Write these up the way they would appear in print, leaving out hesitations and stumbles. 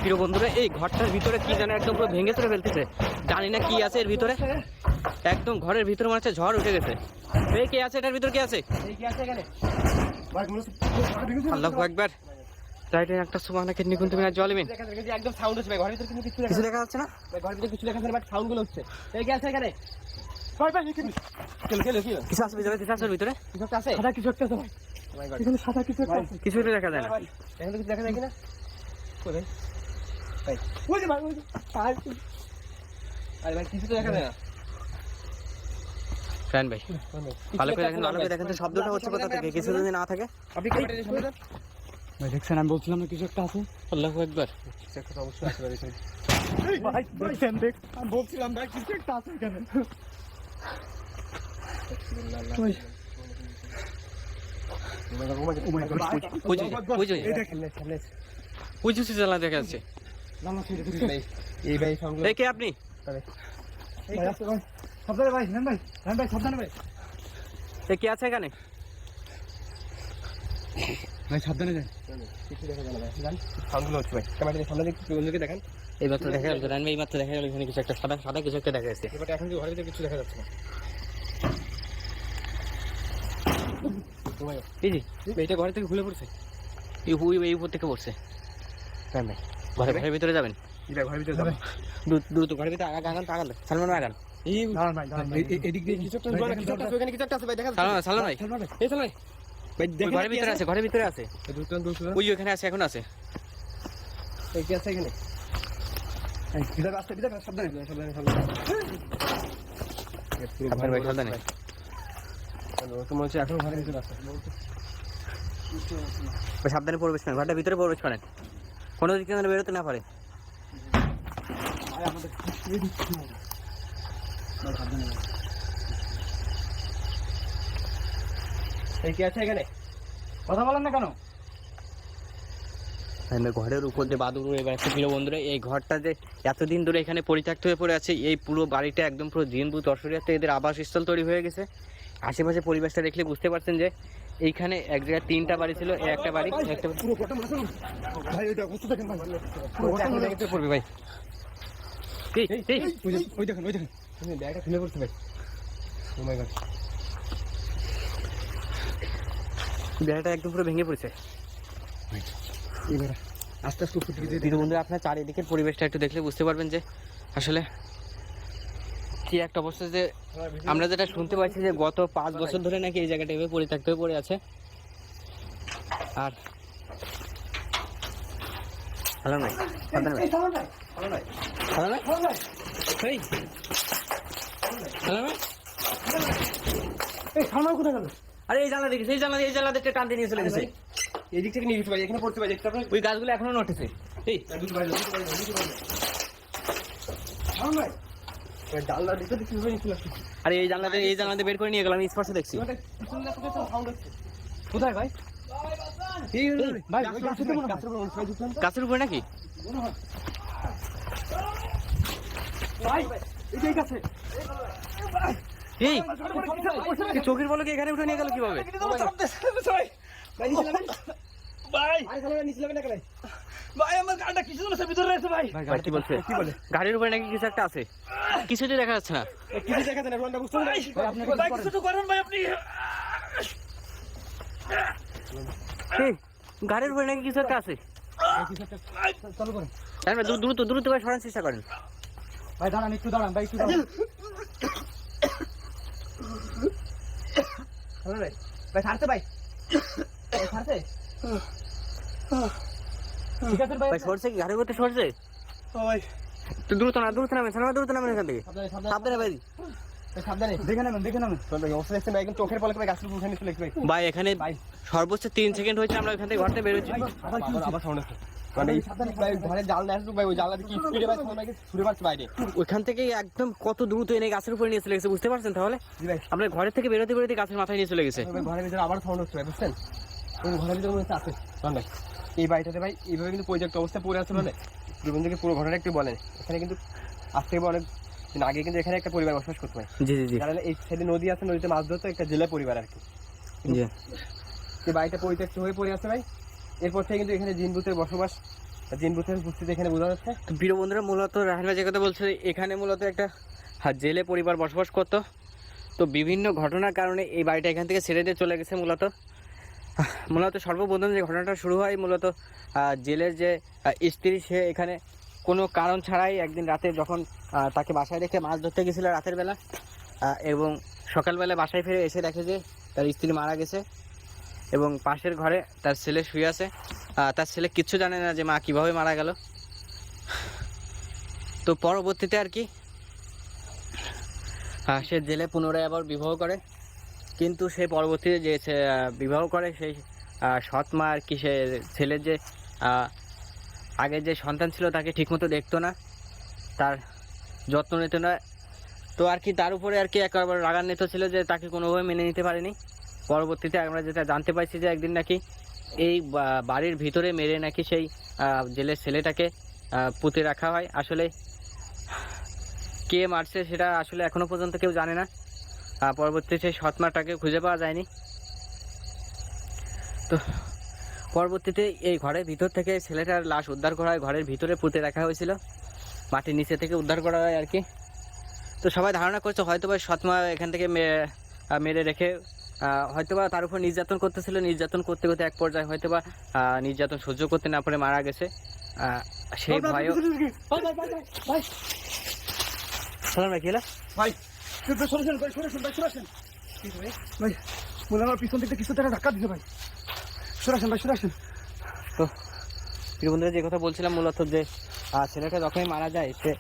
প্রিয় বন্ধুরা, এই ঘরটার ভিতরে কি যেন একদম পুরো ভেঙে চড়ে ফেলতেছে। জানি না কি আছে এর ভিতরে, একদম ঘরের ভিতরে মনে হচ্ছে ঝড় উঠে গেছে। এই কে আছে এটার ভিতরে? কে আছে? আল্লাহু আকবার। রাইটে একটা সুবহানাকে নিকুন তুমি না জলিমিন। একদম সাউন্ড হচ্ছে ভাই, ঘরের ভিতরে কিন্তু কিছু দেখা যাচ্ছে না ভাই, ঘরের ভিতরে কিছু দেখা যাচ্ছে না, বাট সাউন্ড গুলো হচ্ছে। এই কে আছে এখানে? ভাই ভাই এখানে কিছু আছে ভিতরে? কিছু আছে ভিতরে? কিছু একটা আছে, সাদা কিছু একটা আছে ভাই, মাই গড, এখানে সাদা কিছু একটা আছে। কিছুই তো দেখা যায় না। ভাই এখানে কিছু দেখা যায় কিনা? কই ভাই? ভাই ওই যে ভাই, ওই যে ভাই, আরে ভাই কিছু তো দেখা যায় না। ফ্যান ভাই ভালো করে দেখেন, ভালো করে দেখেন তো শব্দটা হচ্ছে কোথা থেকে। কিছু যদি না থাকে। আপনি কি বলেন শুনুন? ভাই দেখছেন, আমি বলছিলাম না কিছু একটা আছে। আল্লাহু আকবার। কিছু একটা অবশ্যই আছে ভাই। ভাই দেখছেন, দেখ আমি বলছিলাম ভাই কিছু একটা আছে এখানে। ওই ওই যে ওই যে এই দেখেন, ওই যে জানলা দেখা যাচ্ছে। জানলা ছেড়ে দেখছেন। এই ভাই সাউন্ড এই কে আপনি? ভাই আসতে ভাই, সাবধানে ভাই, নেন ভাই, নেন ভাই, সাবধানে ভাই, এই কে আছে এখানে? ভাই সাবধানে যান। কিছু দেখা যায় না ভাই, জান সাউন্ড গুলো হচ্ছে ভাই। ক্যামেরা সামনে দেখি বন্ধুকে দেখান। এই মাত্র দেখা গেল, রানবে এই মাত্র দেখা গেল এখানে কিছু একটা সাদা সাদা কিছু একটা দেখা যাচ্ছে। এবারে এখন কি ঘরের ভিতরে কিছু দেখা যাচ্ছে না। এই যে এইটা ঘরে থেকে খুলে পড়ছে। এই উপর থেকে পড়ছে। ফ্যান ভাই ঘরের ভিতরে যাবেন? এই ভাই ঘরের ভিতরে যাবে। দ্রুত ঘরের ভিতরে আগান আগান সালমান আগান। এই দাঁড়ান ভাই, দাঁড়ান ভাই, এদিক দিয়ে কিছু একটা জোরে কিছু একটা আছে, ওখানে কিছু একটা আছে ভাই, দেখা সালমান যাচ্ছে। সালমান ভাই সালমান ভাই, এই চল ভাই। ভাই ওই দেখেন ঘরের ভিতরে আছে, ঘরের ভিতরে আছে। দুটো ওই ওখানে আছে, এখন আছে। এই কি আছে এখানে? এই ভিতরে আসতে, ভিতরে সাবধানে। সাবধানে আপনার ভাই সাবধানে। তো মনে হচ্ছে এখন ঘরের ভিতরে আছে। ভাই সাবধানে প্রবেশ করেন, ঘরটার ভিতরে প্রবেশ করেন, কোনো দিক থেকে যেন বেরোতে না পারে। ভাই আমাদের এই দিক থেকে হবে। ভাই সাবধানে ভাই। এই কি আছে এখানে? কথা বলেন না কেন? ঘরের উপর যে বাদুর উড়ে বেড়াচ্ছে। প্রিয় বন্ধুরা, এই ঘরটা যে এতদিন ধরে এখানে পরিত্যক্ত হয়ে পড়ে আছে, এই পুরো বাড়িটা একদম পুরো জিনবু দর্শনীয়াতে এদের আবাসস্থল তৈরি হয়ে গেছে। আশেপাশে পরিবেশটা দেখলে বুঝতে পারছেন যে এইখানে এক জায়গায় 3টা বাড়ি ছিল, এই একটা বাড়ি একটা পুরো কথা মাসুন ভাই, ওইটা অবস্থা দেখেন ভাই, পুরো কথা এখন মনে দেখতে পড়বে ভাই। ওই দেখেন, ওই দেখেন, তুমি ব্যাগটা খুলে পড়ছে ভাই। ও মাই গড, বেড়াটা একদম পুরো ভেঙে পড়েছে। এবার আস্তে আস্তে উপর দিকে প্রিয় বন্ধুরা, আপনার চারিদিকের পরিবেশটা একটু দেখলে বুঝতে পারবেন যে আসলে কি একটা অবস্থা। যে আমরা যেটা শুনতে পাচ্ছি যে গত 5 বছর ধরে নাকি এই জায়গাটা এভাবে পরিত্যক্ত হয়ে পড়ে আছে। আর হ্যালো ভাই, সাবধানে ভাই, এই সালমান ভাই, হ্যালো ভাই, সালমান ভাই, এই হ্যালো ভাই। এই সালমান কোথায় গেল? আরে এই জানলা দেখেছি, এই জানলা দেখতে টান দিয়ে নিয়ে চলে গেছে। এই দিক থেকে নিয়ে গেছে ভাই, এখানে পড়ছে ভাই, দেখতে পারেন? ওই গাছগুলো এখনো নটেছে। এই দুটো ভাই। সালমান ভাই, জানলার ভিতরে কিছু হয়ে নিচ্ছিল। আরে এই জানলাতে বের করে নিয়ে গেলাম, আমি স্পর্শ দেখছি। সাউন্ড হচ্ছে। কোথায় ভাই? এই ভাই, ওই গাছের উপরে মনে হয়। গাছের উপর মনে হয় ঢুকলাম তো। গাছের উপরে নাকি? মনে হয়। ভাই, এই যে এই গাছে। এই চোখের বলকে এখানে উঠে নিয়ে গেল কিভাবে? ভাই নিচে নামেন। ভাই, আরে সামনে নিচে নামেন না ভাই। ভাই আমার গাড়িটা কিছু না ভিতরে রয়েছে ভাই। ভাই কি বলছে? কি বলে? গাড়ির উপরে নাকি কিছু একটা আছে, কিছুই দেখা যাচ্ছে না। কিছু দেখাতে না, রোনটা বুঝতে পারছি। ভাই আপনি কিছু তো করেন ভাই আপনি। এই গাড়ির উপরে নাকি কিছু একটা আছে। চালু করেন আমরা দ্রুত করে সরানোর চেষ্টা করেন। ভাই, দাঁড়ান একটু, দাঁড়ান ভাই, একটু দাঁড়ান। হ্যালো ভাই, ভাই ছাড়তে ভাই, ভাই ছাড়তে। ঠিক আছে ভাই, ভাই সরছে কি? গাড়ির উপরে সরছে? ভাই তো দ্রুত নামেন, সামনে দ্রুত নামেন এখান থেকে। সাবধানে সাবধানে ভাই। সাবধানে। দেখে নেবেন। ভাই অবস্থা দেখছেন ভাই, একদম চোখের পলকে ভাই গাছের উপর উঠে নিচ্ছিল ভাই। ভাই এখানে সর্বোচ্চ 3 সেকেন্ড হয়েছে আমরা এখান থেকে ঘর থেকে বেরোচ্ছি। আবার সাউন্ড হচ্ছে। মানে ভাই ঘরে জানলা আসলো ভাই, ওই জানলাতে কি স্পিডে ভাই সাউন্ড ভাই ছুড়ে মারছে বাইরে। ওইখান থেকে একদম কত দ্রুত এনে গাছের উপরে নিয়ে চলে গেছে, বুঝতে পারছেন? তাহলে জি ভাই, আমরা ঘরের থেকে বেরোতে গাছের মাথায় নিয়ে চলে গেছে। ভাই ঘরের ভিতরে আবার সাউন্ড হচ্ছে ভাই, বুঝছেন? ওই ঘরের ভিতরে মনে হচ্ছে আছে সাউন্ড ভাই। এই বাড়িটাতে ভাই এইভাবে কিন্তু পরিত্যক্ত অবস্থায় পড়ে আছে বলে বন্ধুকে পুরো ঘটনা একটু বলেন। এখানে কিন্তু আজ থেকে অনেক দিন আগে কিন্তু এখানে একটা পরিবার বসবাস করতো ভাই। জি কারণ এই সাইডে নদী আছে, নদীতে মাছ ধরতো, একটা জেলা পরিবার আর কি। জি। এই বাড়িটা পরিত্যক্ত হয়ে পড়ে আছে ভাই। এরপর থেকে কিন্তু এখানে জিন ভূতের বসবাস জিন বুথের উপস্থিতি এখানে বোঝা যাচ্ছে। তো প্রিয় বন্ধুরা, মূলত রাহেল ভাই যে কথা বলছে, এখানে মূলত একটা জেলে পরিবার বসবাস করতো। তো বিভিন্ন ঘটনার কারণে এই বাড়িটা এখান থেকে ছেড়ে দিয়ে চলে গেছে। মূলত সর্বপ্রথম যে ঘটনাটা শুরু হয়, মূলত জেলের যে স্ত্রী, সে এখানে কোনো কারণ ছাড়াই একদিন রাতে যখন তাকে বাসায় রেখে মাছ ধরতে গেছিলো রাতের বেলা, এবং সকালবেলা বাসায় ফিরে এসে দেখে যে তার স্ত্রী মারা গেছে এবং পাশের ঘরে তার ছেলে শুয়ে আছে। তার ছেলে কিচ্ছু জানে না যে মা কীভাবে মারা গেল। তো পরবর্তীতে আর কি সে জেলে পুনরায় আবার বিবাহ করে, কিন্তু সে পরবর্তীতে যে বিবাহ করে সেই সৎ মা আর কি, সে ছেলের যে আগের যে সন্তান ছিল তাকে ঠিকমতো দেখতো না, তার যত্ন নিত না। তো আর কি তার উপরে আর কি একবার রাগান্বিত ছিল যে তাকে কোনোভাবে মেনে নিতে পারেনি। পরবর্তীতে আমরা যেটা জানতে পারছি যে একদিন নাকি এই বাড়ির ভিতরে মেরে নাকি সেই জেলের ছেলেটাকে পুঁতে রাখা হয়। আসলে কে মারছে সেটা আসলে এখনো পর্যন্ত কেউ জানে না। পরবর্তীতে সেই সৎমাটাকে খুঁজে পাওয়া যায়নি। তো পরবর্তীতে এই ঘরের ভিতর থেকে ছেলেটার লাশ উদ্ধার করা হয়, ঘরের ভিতরে পুঁতে রাখা হয়েছিল, মাটির নিচে থেকে উদ্ধার করা হয় আর কি। তো সবাই ধারণা করছে হয়তোবা সৎমা এখান থেকে মেরে রেখে হয়তোবা তার উপর নির্যাতন করতেছিল, নির্যাতন করতে করতে এক পর্যায়ে হয়তোবা নির্যাতন সহ্য করতে না পারে মারা গেছে। সেই ভয়ও সালাম ভাই, কি হলো ভাই? সরেছেন ভাই, সরেছেন ভাই, সরেছেন ভাই। মনে হয় আমার পিছন থেকে কিছু তারা ধাক্কা দিছে ভাই। সরেছেন ভাই, সরেছেন। তো প্রিয় বন্ধুরা, যে কথা বলছিলাম, মূলত যে ছেলেটা যখনই মারা যায় সে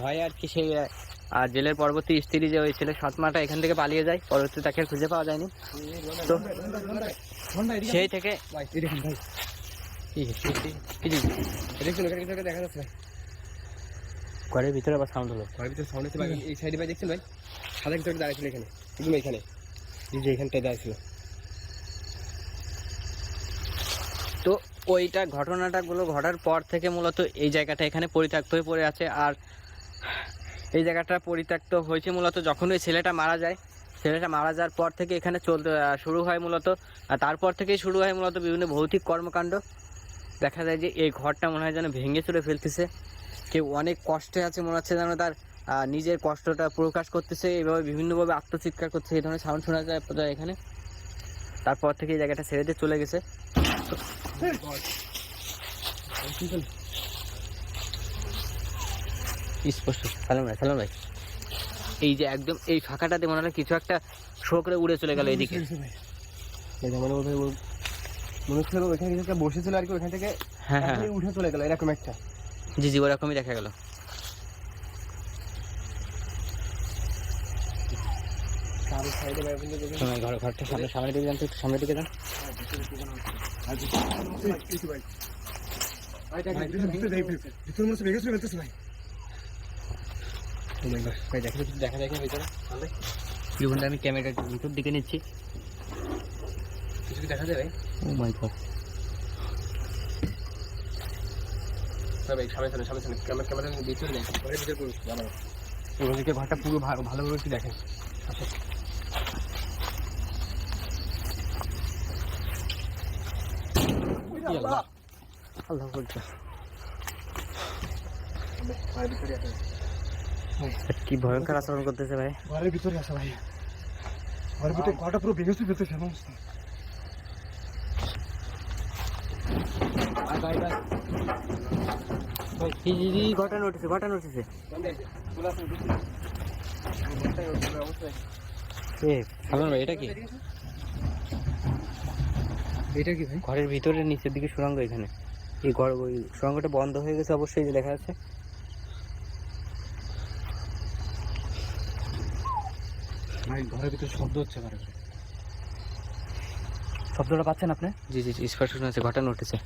ভয়ে আর কি সেই জেলের পরবর্তী স্ত্রী যে ওই ছেলের সৎমাটা এখান থেকে পালিয়ে যায়, পরবর্তী তাকে খুঁজে পাওয়া যায়নি। তো সেই থেকে দেখুন ভাই, দেখা যাচ্ছে ভাই ঘরের ভিতরে আবার সাউন্ড হলো, ঘরের ভিতরে সাউন্ড হচ্ছে ভাই। এই সাইডে ভাই দেখছেন ভাই, সাদা কিছু একটা দাঁড়িয়েছিল এখানে, একদম এখানে, এই যে এখানটায় দাঁড়িয়েছিল। তো ওইটা ঘটনাটাগুলো ঘটার পর থেকে মূলত এই জায়গাটা এখানে পরিত্যক্ত হয়ে পড়ে আছে। আর এই জায়গাটা পরিত্যক্ত হয়েছে মূলত যখন ওই ছেলেটা মারা যায়। ছেলেটা মারা যাওয়ার পর থেকে এখানে চলতে শুরু হয় মূলত, তারপর থেকেই শুরু হয় মূলত বিভিন্ন ভৌতিক কর্মকাণ্ড। দেখা যায় যে এই ঘরটা মনে হয় যেন ভেঙে চুরে ফেলতেছে, কেউ অনেক কষ্টে আছে, মনে হচ্ছে যেন তার নিজের কষ্টটা প্রকাশ করতেছে, এইভাবে বিভিন্নভাবে আত্মচিৎকার করছে, এই ধরনের সাউন্ড শোনা যায় এখানে। তারপর থেকে এই জায়গাটা ছেড়ে দিয়ে চলে গেছে। স্পষ্ট সালাম ভাই, এই যে একদম এই ফাঁকাটাতে মনে হয় কিছু একটা শো করে উড়ে চলে গেল এদিকে। মনে হচ্ছিল ওইখানে কিছু একটা বসেছিল আর কি, ওইখান থেকে হ্যাঁ উঠে চলে গেল এরকম একটা। জি ওরকমই দেখা গেল। ঘরটা সামনের দিকে যান, একটু সামনের দিকে যান। দেখা যায় ভিতরে, আমি ক্যামেরার ভিতর দিকে নিচ্ছি। কিছু কি দেখা যায় ভাই? ও মাই গড, ভাই সামনে ক্যামেরা ভিতরে যাই, ঘরের ভিতরে পুরো আমার ওদিকে ঘরটা পুরো ভালোভাবে একটু দেখেন। আল্লাহ বলছে কি ভয়ঙ্কর আচরণ করতেছে ভাই। ঘরের ভিতরে আছে ভাই, ঘরের ভিতরে ঘরটা পুরো ভেঙে চুরে ফেলতেছে অবস্থা। ঘটনা উঠেছে সালমান ভাই, এটা কি? এটা কি ভাই? ঘরের ভিতরে নিচের দিকে সুড়ঙ্গ, এখানে এই ঘর ওই সুড়ঙ্গটা বন্ধ হয়ে গেছে অবশ্যই, যে দেখা যাচ্ছে। ভাই ঘরের ভিতরে শব্দ হচ্ছে, ঘরে শব্দটা পাচ্ছেন আপনি? জি স্পষ্ট শোনা যাচ্ছে, ঘটনা উঠেছে।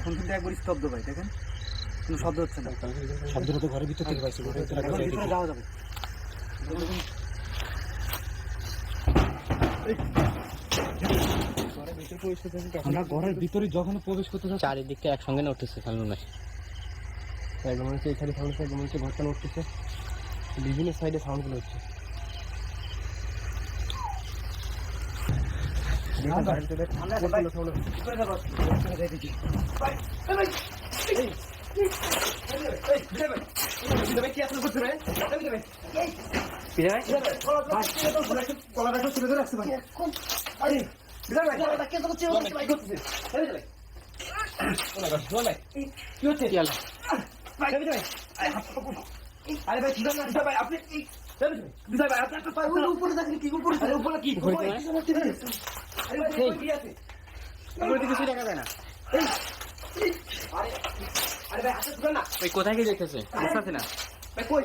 এখন কিন্তু একবার স্তব্ধ ভাই, দেখেন কোনো শব্দ হচ্ছে না। শব্দটা তো ঘরের ভিতর থেকে পাইছি, ঘরের ভিতরে যাওয়া যাবে। আমরা ঘরের ভিতরে যখন প্রবেশ করতে যাচ্ছি, চারিদিকটা একসঙ্গে না উঠতেছে সালমান ভাই। একদম মনে হচ্ছে এখানে সাউন্ড হচ্ছে, একদম মনে হচ্ছে ঘরটা উঠতেছে, বিভিন্ন সাইডে সাউন্ডগুলো হচ্ছে। কলাটা তুলে ধরে রাখছে ভাই। আরে বিজয় ভাই কে করছে ভাই করতেছে কি হচ্ছে? ভাই বিজয় ভাই আরে ভাই ঠিক আছে ভাই আপনি বিজয় ভাই আপনি একটা পায়ে উপরে দেখেন কি উপরে উপরে কি আরে ভাই কি আছে উপরে তো কিছু দেখা যায় না। আরে ভাই হাতে তুলে না ওই কোথায় কি দেখতেছে বুঝতে পারছি না। ভাই কই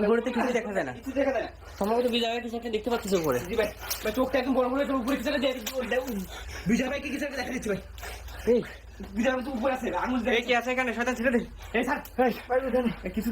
উপরে তো কিছু দেখা যায় না, কিছু দেখা যায় না সম্ভবত বিজয় ভাই কিছু একটা দেখতে পাচ্ছিস উপরে। জি ভাই ভাই চোখটা একদম বড় করে উপরে কিছু দেখা বিজয় ভাই কি কিছু দেখা দিচ্ছে ভাই এই বিজয় ভাই তো উপরে আছে আঙুল এই কি আছে এখানে? শয়তান ছেড়ে দে। এই স্যার ভাই কিছু